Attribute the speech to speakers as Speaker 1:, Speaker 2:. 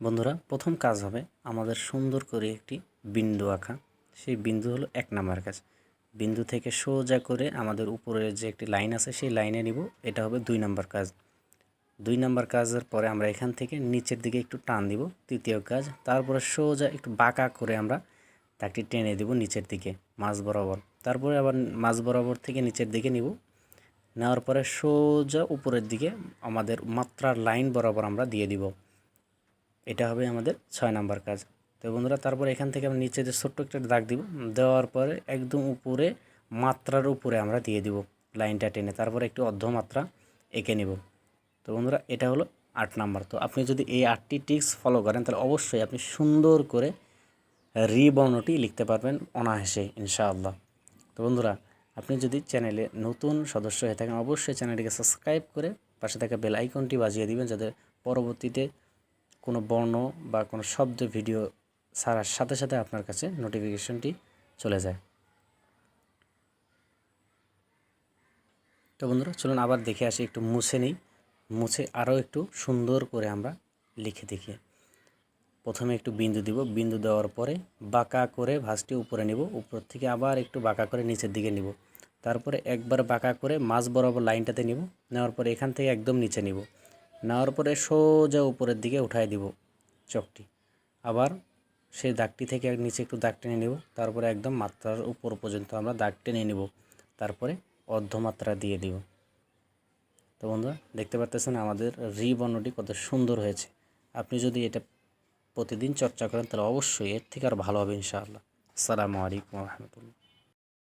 Speaker 1: বন্ধুরা, প্রথম কাজ হবে আমাদের সুন্দর করে একটি বিন্দু আঁকা। সেই বিন্দু হলো 1 নাম্বার কাজ। বিন্দু থেকে সোজা করে আমাদের উপরের যে একটি লাইন আছে সেই লাইনে নিব, এটা হবে 2 নাম্বার কাজ। 2 নাম্বার কাজের পরে আমরা এখান থেকে নিচের দিকে একটু টান দিব, তৃতীয় কাজ। তারপরে সোজা একটু বাঁকা করে আমরা দাগটি টেনে দিব নিচের দিকে মাঝ বরাবর। তারপরে আবার মাঝ বরাবর থেকে নিচের দিকে নিব, নেওয়ার পরে সোজা উপরের দিকে আমাদের মাত্রার লাইন বরাবর আমরা দিয়ে দিব। এটা হবে আমাদের 6 নাম্বার কাজ। তো বন্ধুরা, তারপরে এখান থেকে আমরা নিচে যে ছোট্ট একটা দাগ দিব, দেওয়ার পরে একদম উপরে মাত্রার উপরে আমরা দিয়ে দিব লাইনটা টেনে, তারপরে একটু অর্ধমাত্রা এঁকে নিব। তো বন্ধুরা, এটা হলো 8 নাম্বার। তো আপনি যদি এই 8টি টিপস ফলো করেন তাহলে অবশ্যই আপনি সুন্দর করে রি বর্ণটি লিখতে পারবেন অনায়াসে ইনশাআল্লাহ। তো বন্ধুরা, আপনি যদি চ্যানেলে নতুন সদস্য হয়ে থাকেন অবশ্যই চ্যানেলটিকে সাবস্ক্রাইব করে পাশে থাকা বেল আইকনটি বাজিয়ে দিবেন, যাতে পরবর্তীতে কোনো বর্ণ বা কোনো শব্দ ভিডিও ছাড়ার সাথে সাথে আপনার কাছে নোটিফিকেশনটি চলে যায়। তো বন্ধুরা, চলুন আবার দেখে আসি, একটু মুছে নিই, মুছে আরও একটু সুন্দর করে আমরা লিখে দেখি। প্রথমে একটু বিন্দু দিব, বিন্দু দেওয়ার পরে বাঁকা করে ভাঁজটি উপরে নিব, উপর থেকে আবার একটু বাঁকা করে নিচের দিকে নিব, তারপরে একবার বাঁকা করে মাঝ বরাবর লাইনটাতে নিব, নেওয়ার পরে এখান থেকে একদম নিচে নিব, নেওয়ার পরে সোজা উপরের দিকে উঠায় দিব চকটি। আবার সেই দাগটি থেকে নিচে একটু দাগ টেনে নেব, তারপরে একদম মাত্রার উপর পর্যন্ত আমরা দাগ টেনে নেব, তারপরে অর্ধমাত্রা দিয়ে দিব। তো বন্ধুরা, দেখতে পাচ্ছেন আমাদের রি বর্ণটি কত সুন্দর হয়েছে। আপনি যদি এটা প্রতিদিন চর্চা করেন তাহলে অবশ্যই এর থেকে আর ভালো হবে ইনশাআল্লাহ। আসসালামু আলাইকুম ওয়া রাহমাতুল্লাহ।